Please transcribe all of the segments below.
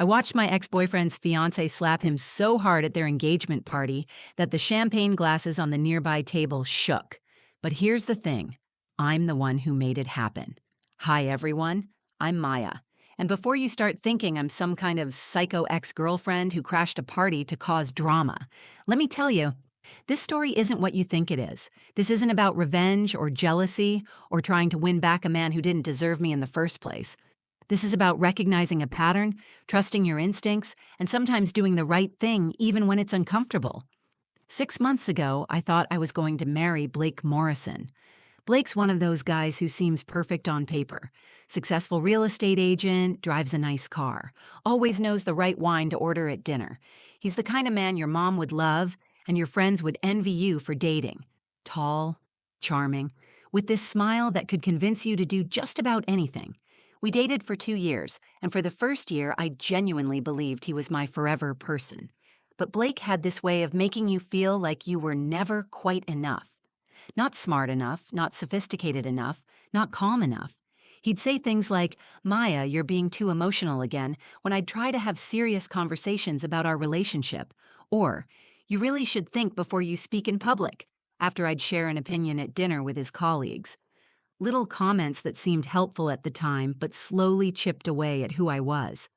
I watched my ex-boyfriend's fiancée slap him so hard at their engagement party that the champagne glasses on the nearby table shook. But here's the thing. I'm the one who made it happen. Hi, everyone. I'm Maya. And before you start thinking I'm some kind of psycho ex-girlfriend who crashed a party to cause drama, let me tell you, this story isn't what you think it is. This isn't about revenge or jealousy or trying to win back a man who didn't deserve me in the first place. This is about recognizing a pattern, trusting your instincts, and sometimes doing the right thing even when it's uncomfortable. 6 months ago, I thought I was going to marry Blake Morrison. Blake's one of those guys who seems perfect on paper. Successful real estate agent, drives a nice car, always knows the right wine to order at dinner. He's the kind of man your mom would love and your friends would envy you for dating. Tall, charming, with this smile that could convince you to do just about anything. We dated for 2 years, and for the first year, I genuinely believed he was my forever person. But Blake had this way of making you feel like you were never quite enough. Not smart enough, not sophisticated enough, not calm enough. He'd say things like, "Maya, you're being too emotional again," when I'd try to have serious conversations about our relationship. Or, "You really should think before you speak in public," after I'd share an opinion at dinner with his colleagues. Little comments that seemed helpful at the time but slowly chipped away at who I was.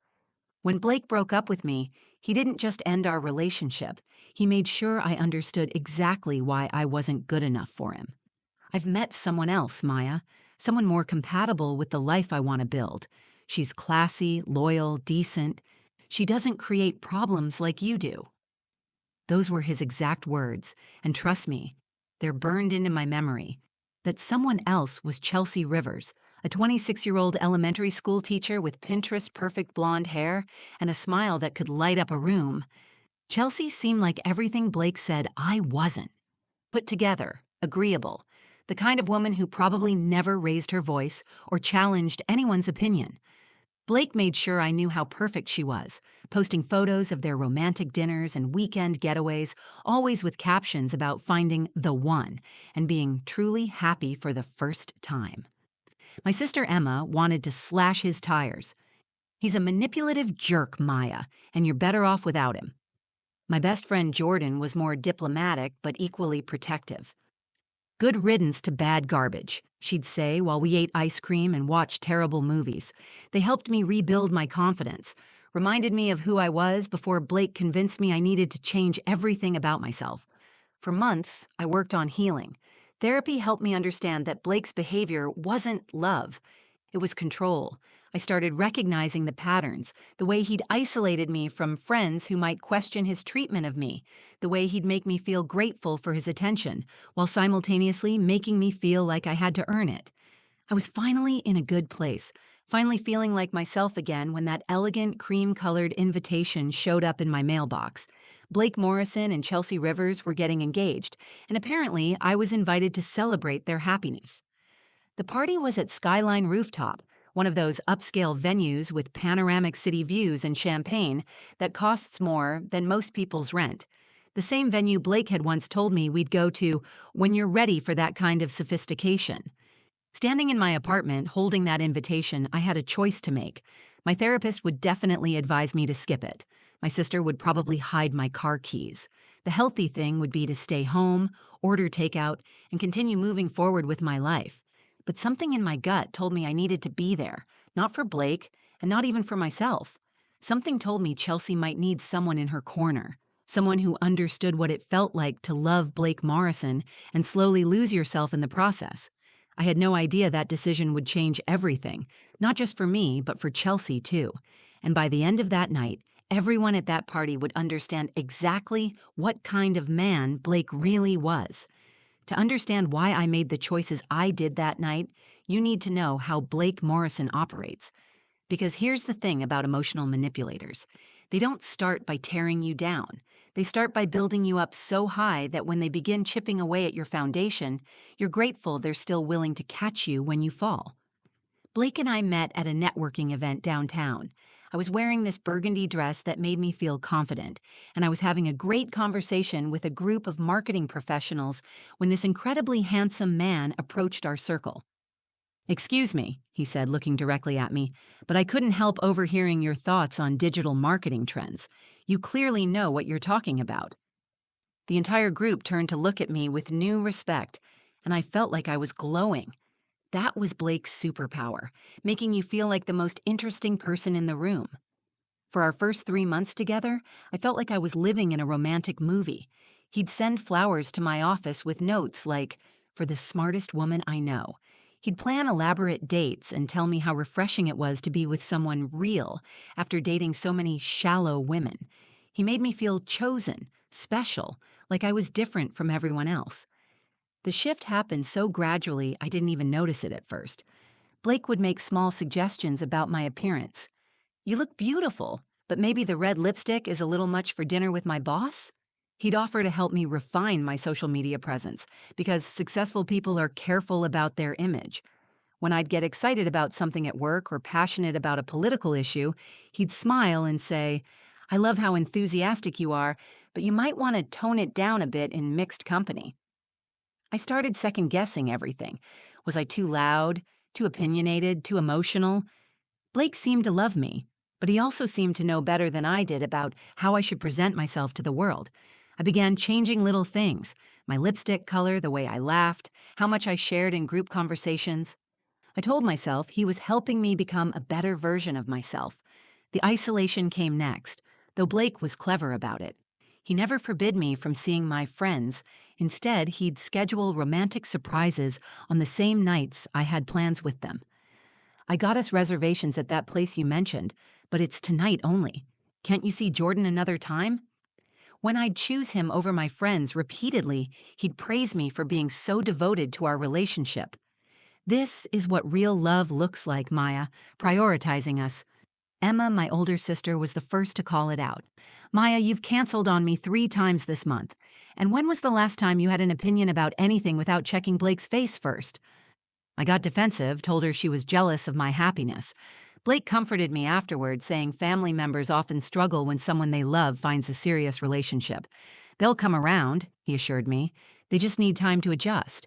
When Blake broke up with me, he didn't just end our relationship. He made sure I understood exactly why I wasn't good enough for him. I've met someone else, Maya, someone more compatible with the life I want to build. She's classy, loyal, decent. She doesn't create problems like you do. Those were his exact words, and trust me, they're burned into my memory. That someone else was Chelsea Rivers, a 26-year-old elementary school teacher with Pinterest-perfect blonde hair and a smile that could light up a room. Chelsea seemed like everything Blake said I wasn't. Put together, agreeable, the kind of woman who probably never raised her voice or challenged anyone's opinion. Blake made sure I knew how perfect she was, posting photos of their romantic dinners and weekend getaways, always with captions about finding the one and being truly happy for the first time. My sister Emma wanted to slash his tires. "He's a manipulative jerk, Maya, and you're better off without him." My best friend Jordan was more diplomatic but equally protective. "Good riddance to bad garbage," she'd say while we ate ice cream and watched terrible movies. They helped me rebuild my confidence, reminded me of who I was before Blake convinced me I needed to change everything about myself. For months, I worked on healing. Therapy helped me understand that Blake's behavior wasn't love. It was control. I started recognizing the patterns, the way he'd isolated me from friends who might question his treatment of me, the way he'd make me feel grateful for his attention, while simultaneously making me feel like I had to earn it. I was finally in a good place, finally feeling like myself again when that elegant cream-colored invitation showed up in my mailbox. Blake Morrison and Chelsea Rivers were getting engaged, and apparently I was invited to celebrate their happiness. The party was at Skyline Rooftop, one of those upscale venues with panoramic city views and champagne that costs more than most people's rent. The same venue Blake had once told me we'd go to when you're ready for that kind of sophistication. Standing in my apartment holding that invitation, I had a choice to make. My therapist would definitely advise me to skip it. My sister would probably hide my car keys. The healthy thing would be to stay home, order takeout, and continue moving forward with my life. But something in my gut told me I needed to be there, not for Blake, and not even for myself. Something told me Chelsea might need someone in her corner, someone who understood what it felt like to love Blake Morrison and slowly lose yourself in the process. I had no idea that decision would change everything, not just for me, but for Chelsea too. And by the end of that night, everyone at that party would understand exactly what kind of man Blake really was. To understand why I made the choices I did that night, you need to know how Blake Morrison operates. Because here's the thing about emotional manipulators. They don't start by tearing you down. They start by building you up so high that when they begin chipping away at your foundation, you're grateful they're still willing to catch you when you fall. Blake and I met at a networking event downtown. I was wearing this burgundy dress that made me feel confident, and I was having a great conversation with a group of marketing professionals when this incredibly handsome man approached our circle. Excuse me, he said, looking directly at me, but I couldn't help overhearing your thoughts on digital marketing trends. You clearly know what you're talking about. The entire group turned to look at me with new respect, and I felt like I was glowing. That was Blake's superpower, making you feel like the most interesting person in the room. For our first 3 months together, I felt like I was living in a romantic movie. He'd send flowers to my office with notes like, "For the smartest woman I know." He'd plan elaborate dates and tell me how refreshing it was to be with someone real after dating so many shallow women. He made me feel chosen, special, like I was different from everyone else. The shift happened so gradually I didn't even notice it at first. Blake would make small suggestions about my appearance. "You look beautiful, but maybe the red lipstick is a little much for dinner with my boss?" He'd offer to help me refine my social media presence because successful people are careful about their image. When I'd get excited about something at work or passionate about a political issue, he'd smile and say, "I love how enthusiastic you are, but you might want to tone it down a bit in mixed company." I started second guessing everything. Was I too loud, too opinionated, too emotional? Blake seemed to love me, but he also seemed to know better than I did about how I should present myself to the world. I began changing little things: my lipstick color, the way I laughed, how much I shared in group conversations. I told myself he was helping me become a better version of myself. The isolation came next, though Blake was clever about it. He never forbid me from seeing my friends. Instead, he'd schedule romantic surprises on the same nights I had plans with them. "I got us reservations at that place you mentioned, but it's tonight only. Can't you see Jordan another time?" When I'd choose him over my friends repeatedly, he'd praise me for being so devoted to our relationship. "This is what real love looks like, Maya, prioritizing us." Emma, my older sister, was the first to call it out. "Maya, you've canceled on me 3 times this month. And when was the last time you had an opinion about anything without checking Blake's face first?" I got defensive, told her she was jealous of my happiness. Blake comforted me afterward, saying family members often struggle when someone they love finds a serious relationship. "They'll come around," he assured me. "They just need time to adjust."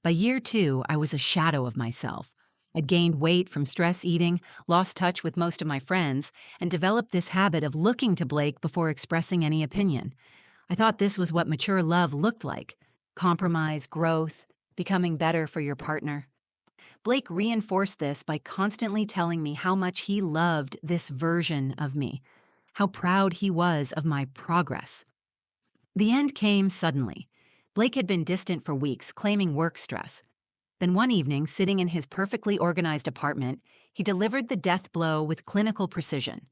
By year 2, I was a shadow of myself. I'd gained weight from stress eating, lost touch with most of my friends, and developed this habit of looking to Blake before expressing any opinion. I thought this was what mature love looked like: compromise, growth, becoming better for your partner. Blake reinforced this by constantly telling me how much he loved this version of me, how proud he was of my progress. The end came suddenly. Blake had been distant for weeks, claiming work stress. Then one evening, sitting in his perfectly organized apartment, he delivered the death blow with clinical precision.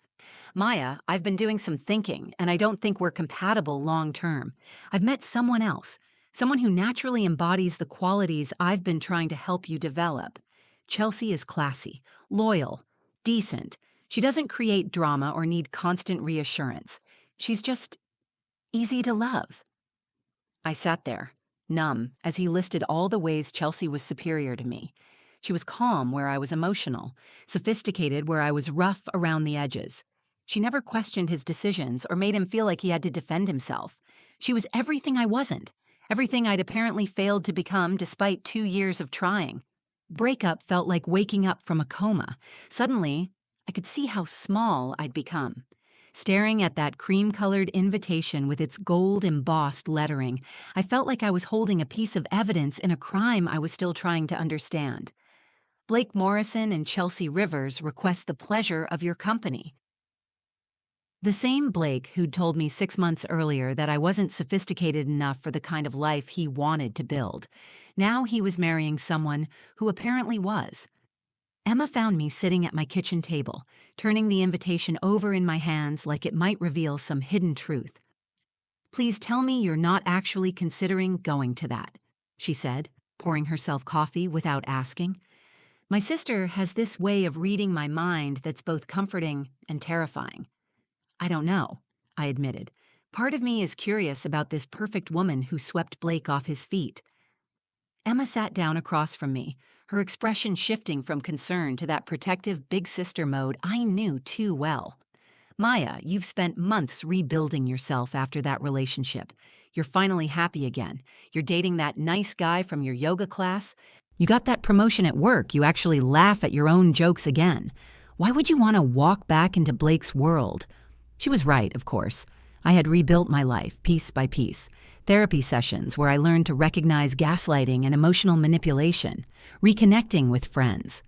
"Maya, I've been doing some thinking, and I don't think we're compatible long term. I've met someone else, someone who naturally embodies the qualities I've been trying to help you develop. Chelsea is classy, loyal, decent. She doesn't create drama or need constant reassurance. She's just easy to love." I sat there, numb, as he listed all the ways Chelsea was superior to me. She was calm where I was emotional, sophisticated where I was rough around the edges. She never questioned his decisions or made him feel like he had to defend himself. She was everything I wasn't, everything I'd apparently failed to become despite 2 years of trying. Breakup felt like waking up from a coma. Suddenly, I could see how small I'd become. Staring at that cream-colored invitation with its gold-embossed lettering, I felt like I was holding a piece of evidence in a crime I was still trying to understand. "Blake Morrison and Chelsea Rivers request the pleasure of your company." The same Blake who'd told me 6 months earlier that I wasn't sophisticated enough for the kind of life he wanted to build. Now he was marrying someone who apparently was. Emma found me sitting at my kitchen table, turning the invitation over in my hands like it might reveal some hidden truth. "Please tell me you're not actually considering going to that," she said, pouring herself coffee without asking. My sister has this way of reading my mind that's both comforting and terrifying. "I don't know," I admitted. "Part of me is curious about this perfect woman who swept Blake off his feet." Emma sat down across from me, her expression shifting from concern to that protective big sister mode I knew too well. "Maya, you've spent months rebuilding yourself after that relationship. You're finally happy again. You're dating that nice guy from your yoga class. You got that promotion at work. You actually laugh at your own jokes again. Why would you want to walk back into Blake's world? She was right, of course. I had rebuilt my life, piece by piece. Therapy sessions where I learned to recognize gaslighting and emotional manipulation, reconnecting with friends.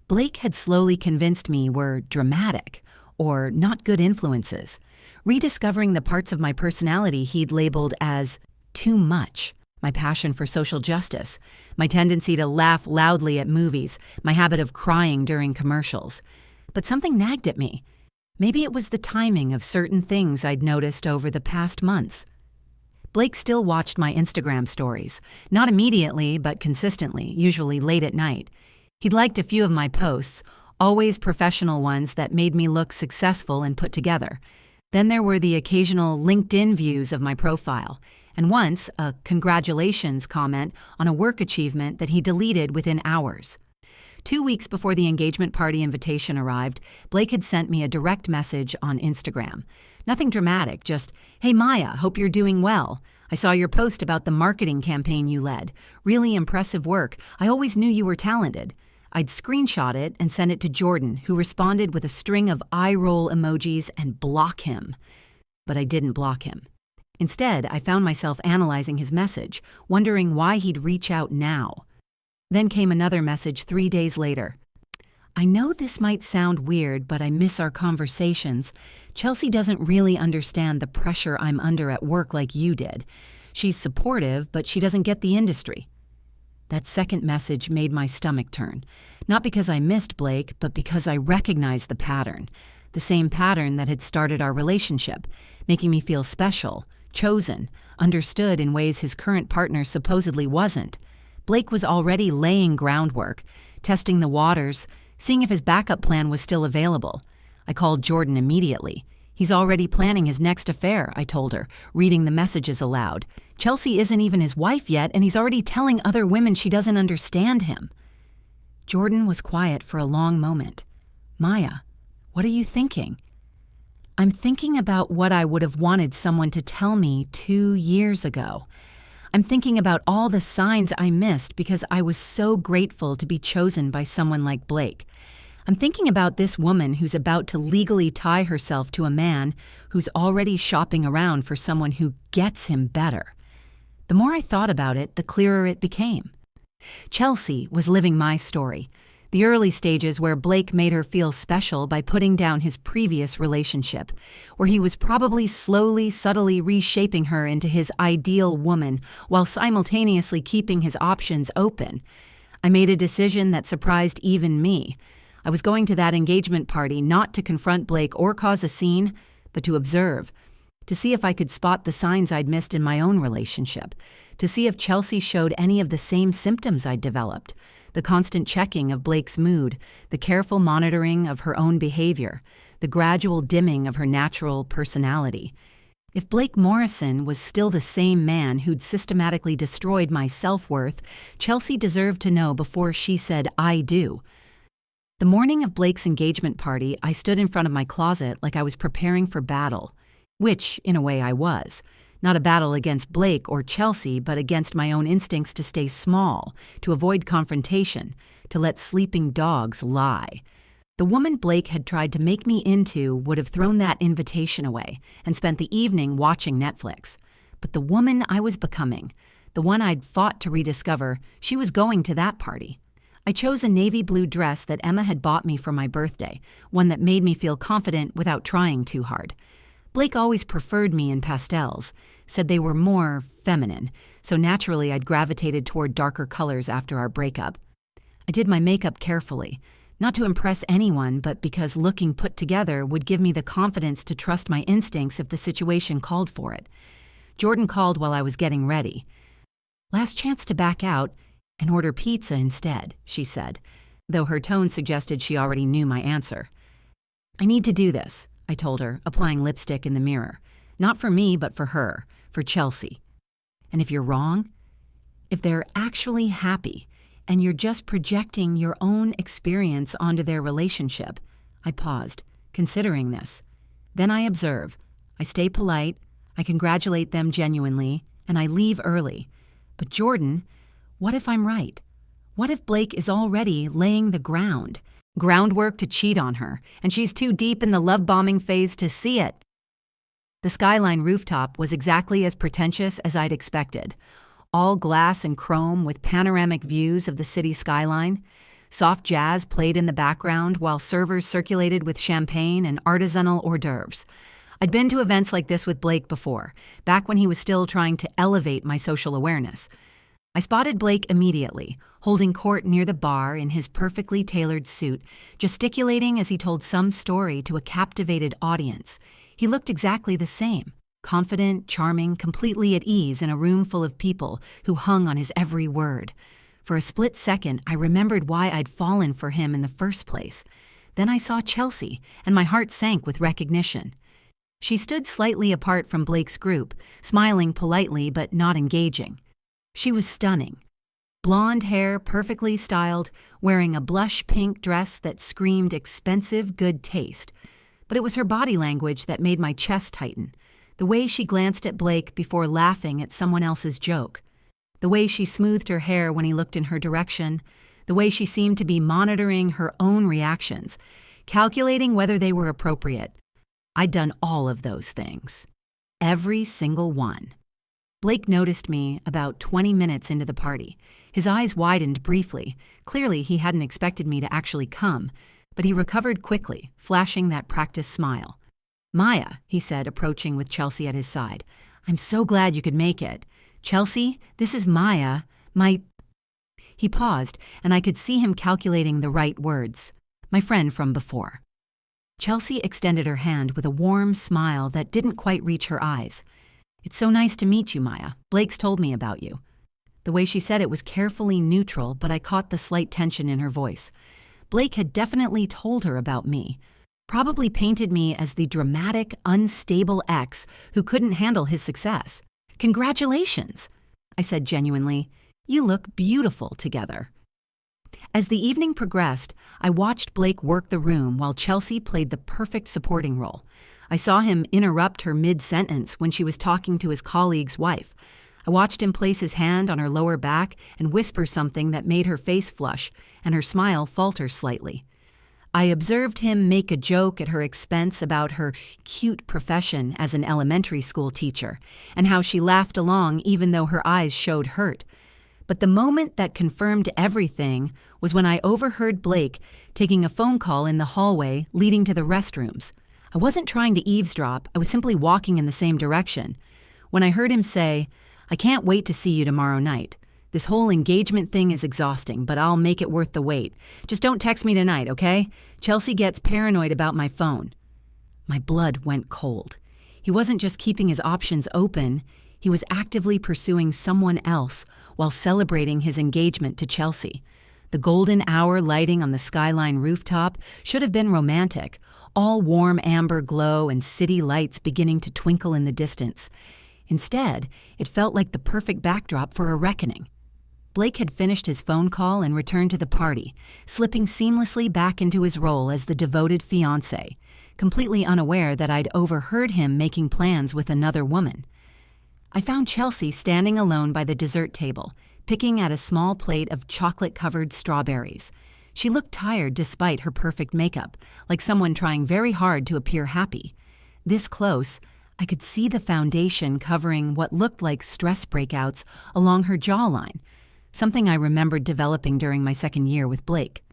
Blake had slowly convinced me were dramatic or not good influences, rediscovering the parts of my personality he'd labeled as too much. My passion for social justice, my tendency to laugh loudly at movies, my habit of crying during commercials. But something nagged at me. Maybe it was the timing of certain things I'd noticed over the past months. Blake still watched my Instagram stories, not immediately but consistently, usually late at night. He'd liked a few of my posts, always professional ones that made me look successful and put together. Then there were the occasional LinkedIn views of my profile, and once a congratulations comment on a work achievement that he deleted within hours. 2 weeks before the engagement party invitation arrived, Blake had sent me a direct message on Instagram. Nothing dramatic, just, "Hey Maya, hope you're doing well. I saw your post about the marketing campaign you led. Really impressive work. I always knew you were talented." I'd screenshot it and sent it to Jordan, who responded with a string of eye-roll emojis and block him. But I didn't block him. Instead, I found myself analyzing his message, wondering why he'd reach out now. Then came another message 3 days later. "I know this might sound weird, but I miss our conversations. Chelsea doesn't really understand the pressure I'm under at work like you did. She's supportive, but she doesn't get the industry." That second message made my stomach turn, not because I missed Blake, but because I recognized the pattern, the same pattern that had started our relationship, making me feel special, chosen, understood in ways his current partner supposedly wasn't. Blake was already laying groundwork, testing the waters, seeing if his backup plan was still available. I called Jordan immediately. "He's already planning his next affair," I told her, reading the messages aloud. "Chelsea isn't even his wife yet, and he's already telling other women she doesn't understand him." Jordan was quiet for a long moment. "Maya, what are you thinking?" "I'm thinking about what I would have wanted someone to tell me 2 years ago. I'm thinking about all the signs I missed because I was so grateful to be chosen by someone like Blake. I'm thinking about this woman who's about to legally tie herself to a man who's already shopping around for someone who gets him better." The more I thought about it, the clearer it became. Chelsea was living my story, the early stages where Blake made her feel special by putting down his previous relationship, where he was probably slowly, subtly reshaping her into his ideal woman while simultaneously keeping his options open. I made a decision that surprised even me. I was going to that engagement party not to confront Blake or cause a scene, but to observe, to see if I could spot the signs I'd missed in my own relationship, to see if Chelsea showed any of the same symptoms I'd developed, the constant checking of Blake's mood, the careful monitoring of her own behavior, the gradual dimming of her natural personality. If Blake Morrison was still the same man who'd systematically destroyed my self-worth, Chelsea deserved to know before she said, "I do." The morning of Blake's engagement party, I stood in front of my closet like I was preparing for battle, which, in a way, I was. Not a battle against Blake or Chelsea, but against my own instincts to stay small, to avoid confrontation, to let sleeping dogs lie. The woman Blake had tried to make me into would have thrown that invitation away and spent the evening watching Netflix. But the woman I was becoming, the one I'd fought to rediscover, she was going to that party. I chose a navy blue dress that Emma had bought me for my birthday, one that made me feel confident without trying too hard. Blake always preferred me in pastels, said they were more feminine, so naturally I'd gravitated toward darker colors after our breakup. I did my makeup carefully, not to impress anyone, but because looking put together would give me the confidence to trust my instincts if the situation called for it. Jordan called while I was getting ready. "Last chance to back out and order pizza instead," she said, though her tone suggested she already knew my answer. "I need to do this," I told her, applying lipstick in the mirror. "Not for me, but for her, for Chelsea. And if you're wrong, if they're actually happy, and you're just projecting your own experience onto their relationship," I paused, considering this. Then I observe. I stay polite, I congratulate them genuinely, and I leave early. But Jordan, what if I'm right? What if Blake is already laying the groundwork to cheat on her, and she's too deep in the love-bombing phase to see it? The skyline rooftop was exactly as pretentious as I'd expected. All glass and chrome with panoramic views of the city skyline. Soft jazz played in the background while servers circulated with champagne and artisanal hors d'oeuvres. I'd been to events like this with Blake before, back when he was still trying to elevate my social awareness. I spotted Blake immediately, holding court near the bar in his perfectly tailored suit, gesticulating as he told some story to a captivated audience. He looked exactly the same, confident, charming, completely at ease in a room full of people who hung on his every word. For a split second, I remembered why I'd fallen for him in the first place. Then I saw Chelsea, and my heart sank with recognition. She stood slightly apart from Blake's group, smiling politely but not engaging. She was stunning. Blonde hair, perfectly styled, wearing a blush pink dress that screamed expensive good taste. But it was her body language that made my chest tighten. The way she glanced at Blake before laughing at someone else's joke. The way she smoothed her hair when he looked in her direction. The way she seemed to be monitoring her own reactions, calculating whether they were appropriate. I'd done all of those things. Every single one. Blake noticed me about 20 minutes into the party. His eyes widened briefly. Clearly, he hadn't expected me to actually come, but he recovered quickly, flashing that practiced smile. "Maya," he said, approaching with Chelsea at his side. "I'm so glad you could make it. Chelsea, this is Maya, my—" He paused, and I could see him calculating the right words. My friend from before. Chelsea extended her hand with a warm smile that didn't quite reach her eyes. "It's so nice to meet you, Maya. Blake's told me about you." The way she said it was carefully neutral, but I caught the slight tension in her voice. Blake had definitely told her about me. Probably painted me as the dramatic, unstable ex who couldn't handle his success. "Congratulations," I said genuinely. "You look beautiful together." As the evening progressed, I watched Blake work the room while Chelsea played the perfect supporting role. I saw him interrupt her mid-sentence when she was talking to his colleague's wife. I watched him place his hand on her lower back and whisper something that made her face flush and her smile falter slightly. I observed him make a joke at her expense about her cute profession as an elementary school teacher and how she laughed along even though her eyes showed hurt. But the moment that confirmed everything was when I overheard Blake taking a phone call in the hallway leading to the restrooms. I wasn't trying to eavesdrop, I was simply walking in the same direction. When I heard him say, "I can't wait to see you tomorrow night. This whole engagement thing is exhausting, but I'll make it worth the wait. Just don't text me tonight, okay? Chelsea gets paranoid about my phone." My blood went cold. He wasn't just keeping his options open, he was actively pursuing someone else while celebrating his engagement to Chelsea. The golden hour lighting on the skyline rooftop should have been romantic, all warm amber glow and city lights beginning to twinkle in the distance. Instead, it felt like the perfect backdrop for a reckoning. Blake had finished his phone call and returned to the party, slipping seamlessly back into his role as the devoted fiancé, completely unaware that I'd overheard him making plans with another woman. I found Chelsea standing alone by the dessert table, picking at a small plate of chocolate-covered strawberries. She looked tired despite her perfect makeup, like someone trying very hard to appear happy. This close, I could see the foundation covering what looked like stress breakouts along her jawline, something I remembered developing during my second year with Blake.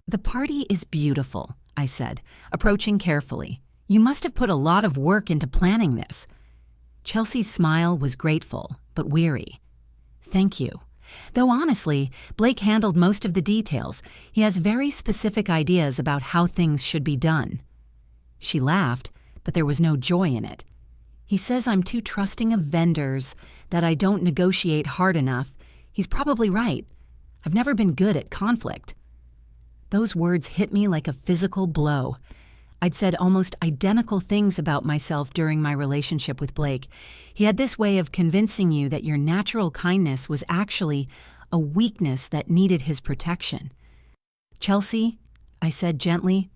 "The party is beautiful," I said, approaching carefully. "You must have put a lot of work into planning this." Chelsea's smile was grateful, but weary. "Thank you. Though honestly, Blake handled most of the details. He has very specific ideas about how things should be done." She laughed, but there was no joy in it. "He says I'm too trusting of vendors, that I don't negotiate hard enough. He's probably right. I've never been good at conflict." Those words hit me like a physical blow. I'd said almost identical things about myself during my relationship with Blake. He had this way of convincing you that your natural kindness was actually a weakness that needed his protection. "Chelsea," I said gently,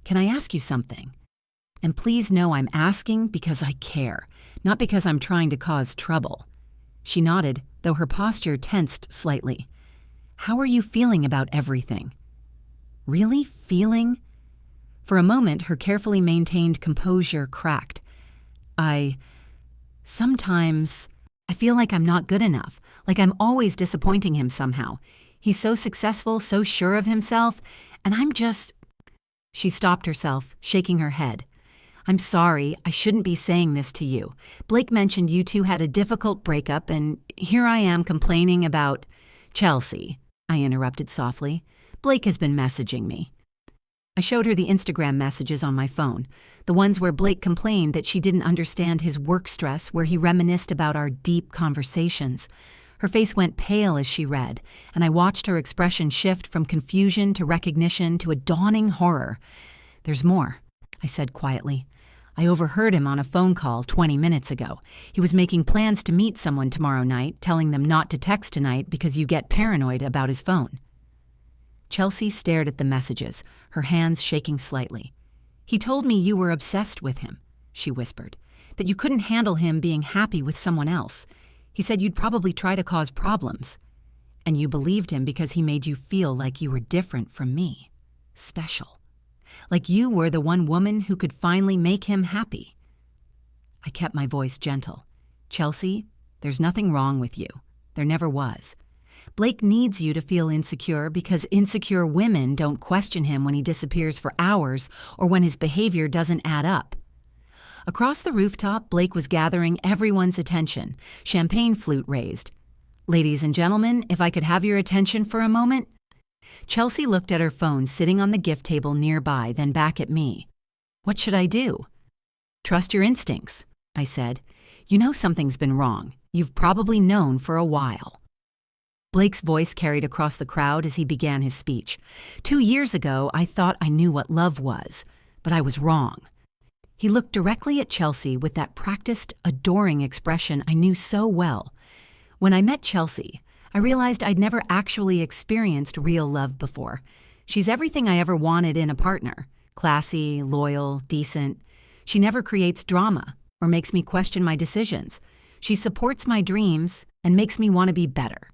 "can I ask you something? And please know I'm asking because I care, not because I'm trying to cause trouble." She nodded, though her posture tensed slightly. How are you feeling about everything?" "Really feeling?" For a moment, her carefully maintained composure cracked. Sometimes I feel like I'm not good enough, like I'm always disappointing him somehow. He's so successful, so sure of himself, and I'm just—" She stopped herself, shaking her head. "I'm sorry, I shouldn't be saying this to you. Blake mentioned you two had a difficult breakup, and here I am complaining about—" "Chelsea," I interrupted softly. "Blake has been messaging me." I showed her the Instagram messages on my phone, the ones where Blake complained that she didn't understand his work stress, where he reminisced about our deep conversations. Her face went pale as she read, and I watched her expression shift from confusion to recognition to a dawning horror. "There's more," I said quietly. "I overheard him on a phone call 20 minutes ago. He was making plans to meet someone tomorrow night, telling them not to text tonight because you get paranoid about his phone." Chelsea stared at the messages, her hands shaking slightly. "He told me you were obsessed with him," she whispered, "that you couldn't handle him being happy with someone else. He said you'd probably try to cause problems. And you believed him because he made you feel like you were different from me. Special. Like you were the one woman who could finally make him happy." I kept my voice gentle. "Chelsea, there's nothing wrong with you. There never was. Blake needs you to feel insecure because insecure women don't question him when he disappears for hours or when his behavior doesn't add up." Across the rooftop, Blake was gathering everyone's attention, champagne flute raised. "Ladies and gentlemen, if I could have your attention for a moment." Chelsea looked at her phone sitting on the gift table nearby, then back at me. "What should I do?" "Trust your instincts," I said. "You know something's been wrong. You've probably known for a while." Blake's voice carried across the crowd as he began his speech. 2 years ago, I thought I knew what love was, but I was wrong." He looked directly at Chelsea with that practiced, adoring expression I knew so well. When I met Chelsea, I realized I'd never actually experienced real love before. She's everything I ever wanted in a partner. Classy, loyal, decent. She never creates drama or makes me question my decisions. She supports my dreams and makes me want to be better.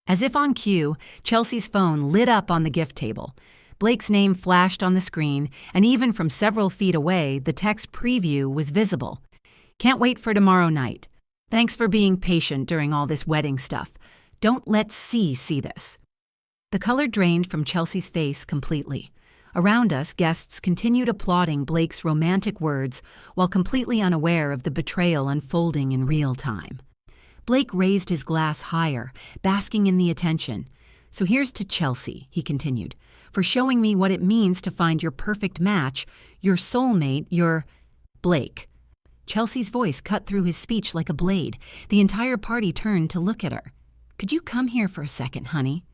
As if on cue, Chelsea's phone lit up on the gift table. Blake's name flashed on the screen, and even from several feet away, the text preview was visible. "Can't wait for tomorrow night. Thanks for being patient during all this wedding stuff. Don't let C see this." The color drained from Chelsea's face completely. Around us, guests continued applauding Blake's romantic words while completely unaware of the betrayal unfolding in real time. Blake raised his glass higher, basking in the attention. "So here's to Chelsea," he continued, "for showing me what it means to find your perfect match, your soulmate, your—" "Blake." Chelsea's voice cut through his speech like a blade. The entire party turned to look at her. "Could you come here for a second, honey?"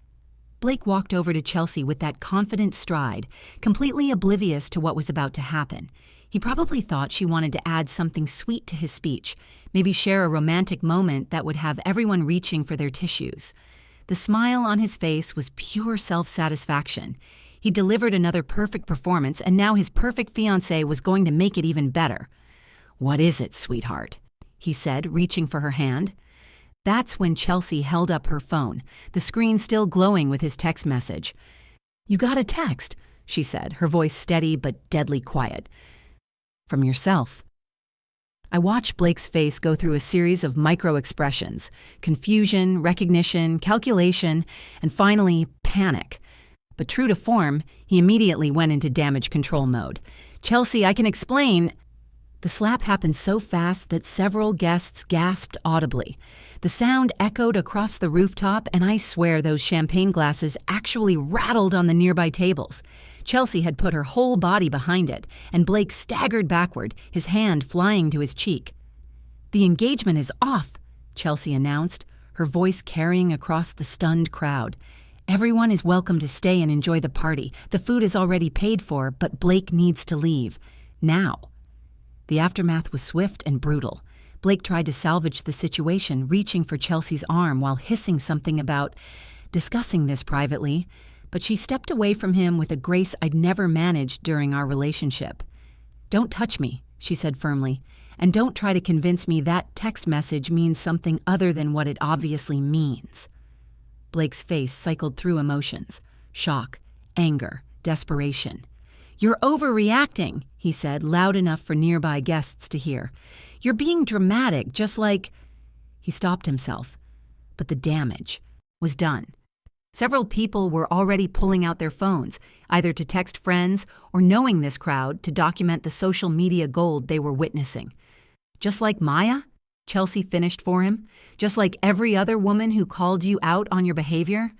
Blake walked over to Chelsea with that confident stride, completely oblivious to what was about to happen. He probably thought she wanted to add something sweet to his speech, maybe share a romantic moment that would have everyone reaching for their tissues. The smile on his face was pure self-satisfaction. He delivered another perfect performance, and now his perfect fiancée was going to make it even better. "What is it, sweetheart?" he said, reaching for her hand. That's when Chelsea held up her phone, the screen still glowing with his text message. "You got a text," she said, her voice steady but deadly quiet. "From yourself." I watched Blake's face go through a series of micro-expressions: confusion, recognition, calculation, and finally, panic. But true to form, he immediately went into damage control mode. "Chelsea, I can explain—" The slap happened so fast that several guests gasped audibly. The sound echoed across the rooftop, and I swear those champagne glasses actually rattled on the nearby tables. Chelsea had put her whole body behind it, and Blake staggered backward, his hand flying to his cheek. "The engagement is off," Chelsea announced, her voice carrying across the stunned crowd. "Everyone is welcome to stay and enjoy the party. The food is already paid for, but Blake needs to leave. Now." The aftermath was swift and brutal. Blake tried to salvage the situation, reaching for Chelsea's arm while hissing something about discussing this privately, but she stepped away from him with a grace I'd never managed during our relationship. "Don't touch me," she said firmly, "and don't try to convince me that text message means something other than what it obviously means." Blake's face cycled through emotions: shock, anger, desperation. "You're overreacting," he said, loud enough for nearby guests to hear. "You're being dramatic, just like—" He stopped himself. But the damage was done. Several people were already pulling out their phones, either to text friends or, knowing this crowd, to document the social media gold they were witnessing. "Just like Maya?" Chelsea finished for him. "Just like every other woman who called you out on your behavior?"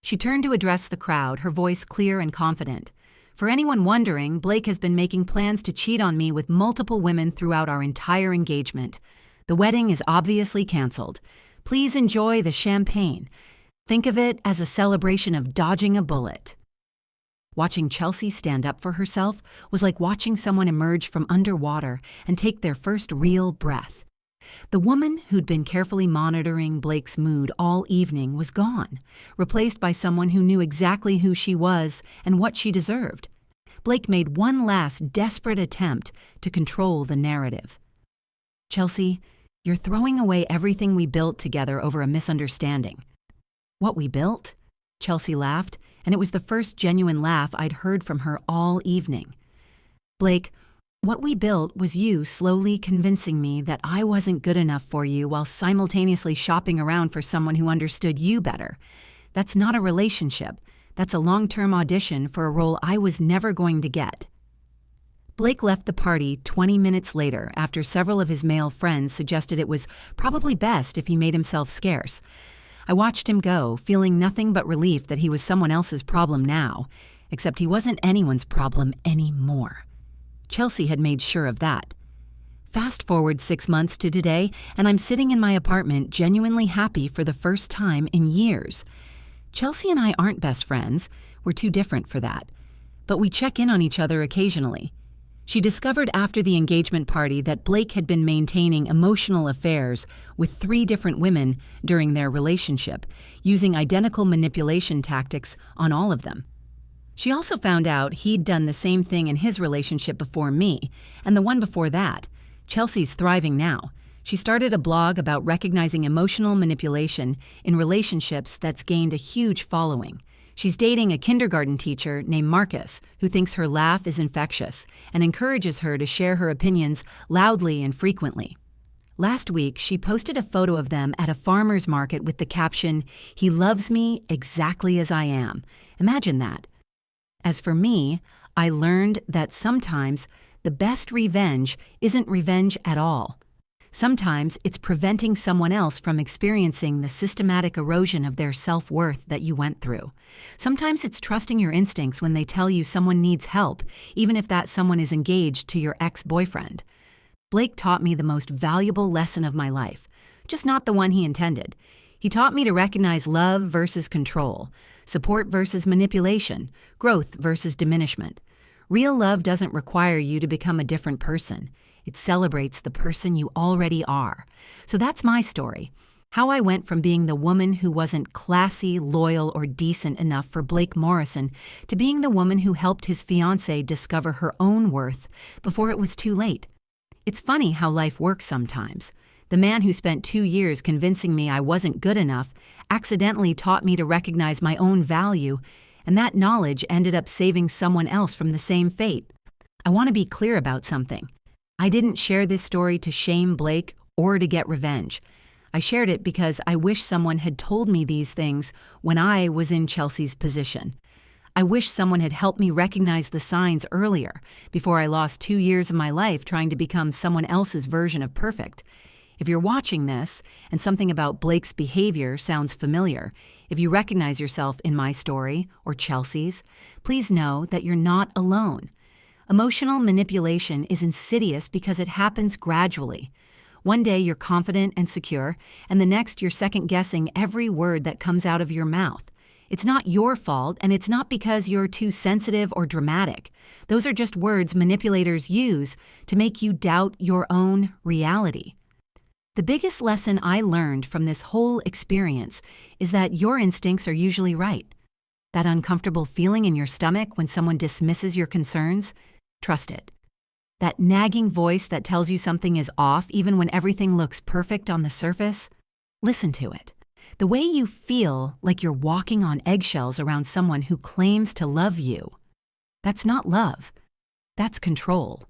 She turned to address the crowd, her voice clear and confident. "For anyone wondering, Blake has been making plans to cheat on me with multiple women throughout our entire engagement. The wedding is obviously canceled. Please enjoy the champagne. Think of it as a celebration of dodging a bullet." Watching Chelsea stand up for herself was like watching someone emerge from underwater and take their first real breath. The woman who'd been carefully monitoring Blake's mood all evening was gone, replaced by someone who knew exactly who she was and what she deserved. Blake made one last desperate attempt to control the narrative. "Chelsea, you're throwing away everything we built together over a misunderstanding." "What we built?" Chelsea laughed, and it was the first genuine laugh I'd heard from her all evening. "Blake, what we built was you slowly convincing me that I wasn't good enough for you while simultaneously shopping around for someone who understood you better. That's not a relationship. That's a long-term audition for a role I was never going to get." Blake left the party 20 minutes later after several of his male friends suggested it was probably best if he made himself scarce. I watched him go, feeling nothing but relief that he was someone else's problem now, except he wasn't anyone's problem anymore. Chelsea had made sure of that. Fast forward 6 months to today, and I'm sitting in my apartment genuinely happy for the first time in years. Chelsea and I aren't best friends. We're too different for that. But we check in on each other occasionally. She discovered after the engagement party that Blake had been maintaining emotional affairs with 3 different women during their relationship, using identical manipulation tactics on all of them. She also found out he'd done the same thing in his relationship before me, and the one before that. Chelsea's thriving now. She started a blog about recognizing emotional manipulation in relationships that's gained a huge following. She's dating a kindergarten teacher named Marcus, who thinks her laugh is infectious and encourages her to share her opinions loudly and frequently. Last week, she posted a photo of them at a farmer's market with the caption, "He loves me exactly as I am." Imagine that. As for me, I learned that sometimes the best revenge isn't revenge at all. Sometimes it's preventing someone else from experiencing the systematic erosion of their self-worth that you went through. Sometimes it's trusting your instincts when they tell you someone needs help, even if that someone is engaged to your ex-boyfriend. Blake taught me the most valuable lesson of my life, just not the one he intended. He taught me to recognize love versus control, support versus manipulation, growth versus diminishment. Real love doesn't require you to become a different person. It celebrates the person you already are. So that's my story. How I went from being the woman who wasn't classy, loyal, or decent enough for Blake Morrison to being the woman who helped his fiancée discover her own worth before it was too late. It's funny how life works sometimes. The man who spent 2 years convincing me I wasn't good enough accidentally taught me to recognize my own value, and that knowledge ended up saving someone else from the same fate. I want to be clear about something. I didn't share this story to shame Blake or to get revenge. I shared it because I wish someone had told me these things when I was in Chelsea's position. I wish someone had helped me recognize the signs earlier, before I lost 2 years of my life trying to become someone else's version of perfect. If you're watching this and something about Blake's behavior sounds familiar, if you recognize yourself in my story or Chelsea's, please know that you're not alone. Emotional manipulation is insidious because it happens gradually. One day you're confident and secure, and the next you're second-guessing every word that comes out of your mouth. It's not your fault, and it's not because you're too sensitive or dramatic. Those are just words manipulators use to make you doubt your own reality. The biggest lesson I learned from this whole experience is that your instincts are usually right. That uncomfortable feeling in your stomach when someone dismisses your concerns, trust it. That nagging voice that tells you something is off even when everything looks perfect on the surface, listen to it. The way you feel like you're walking on eggshells around someone who claims to love you. That's not love. That's control.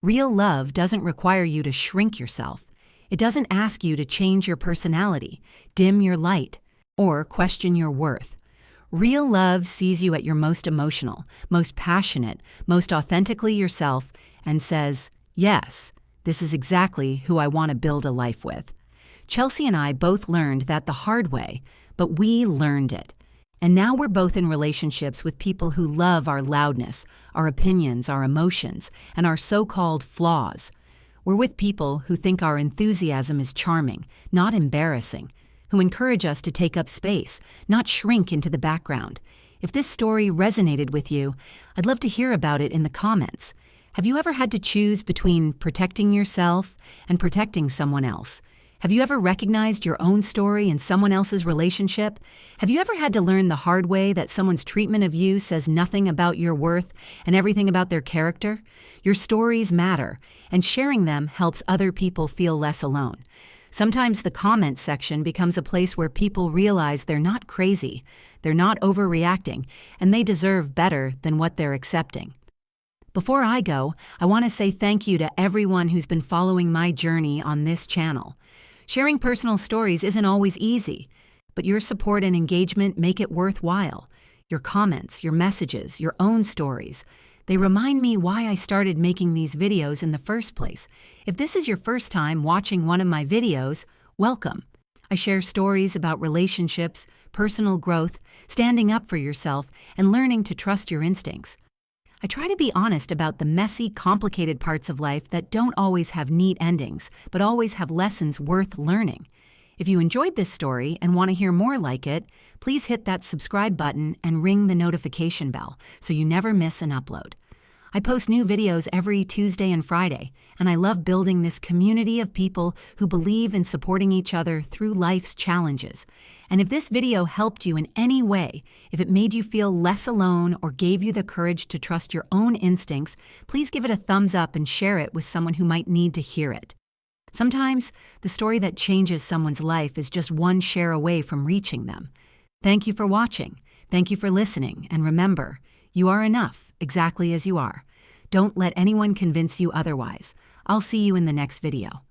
Real love doesn't require you to shrink yourself. It doesn't ask you to change your personality, dim your light, or question your worth. Real love sees you at your most emotional, most passionate, most authentically yourself, and says, yes, this is exactly who I want to build a life with. Chelsea and I both learned that the hard way, but we learned it. And now we're both in relationships with people who love our loudness, our opinions, our emotions, and our so-called flaws. We're with people who think our enthusiasm is charming, not embarrassing, who encourage us to take up space, not shrink into the background. If this story resonated with you, I'd love to hear about it in the comments. Have you ever had to choose between protecting yourself and protecting someone else? Have you ever recognized your own story in someone else's relationship? Have you ever had to learn the hard way that someone's treatment of you says nothing about your worth and everything about their character? Your stories matter, and sharing them helps other people feel less alone. Sometimes the comments section becomes a place where people realize they're not crazy, they're not overreacting, and they deserve better than what they're accepting. Before I go, I want to say thank you to everyone who's been following my journey on this channel. Sharing personal stories isn't always easy, but your support and engagement make it worthwhile. Your comments, your messages, your own stories, they remind me why I started making these videos in the first place. If this is your first time watching one of my videos, welcome. I share stories about relationships, personal growth, standing up for yourself, and learning to trust your instincts. I try to be honest about the messy, complicated parts of life that don't always have neat endings, but always have lessons worth learning. If you enjoyed this story and want to hear more like it, please hit that subscribe button and ring the notification bell so you never miss an upload. I post new videos every Tuesday and Friday, and I love building this community of people who believe in supporting each other through life's challenges. And if this video helped you in any way, if it made you feel less alone or gave you the courage to trust your own instincts, please give it a thumbs up and share it with someone who might need to hear it. Sometimes, the story that changes someone's life is just one share away from reaching them. Thank you for watching. Thank you for listening. And remember, you are enough, exactly as you are. Don't let anyone convince you otherwise. I'll see you in the next video.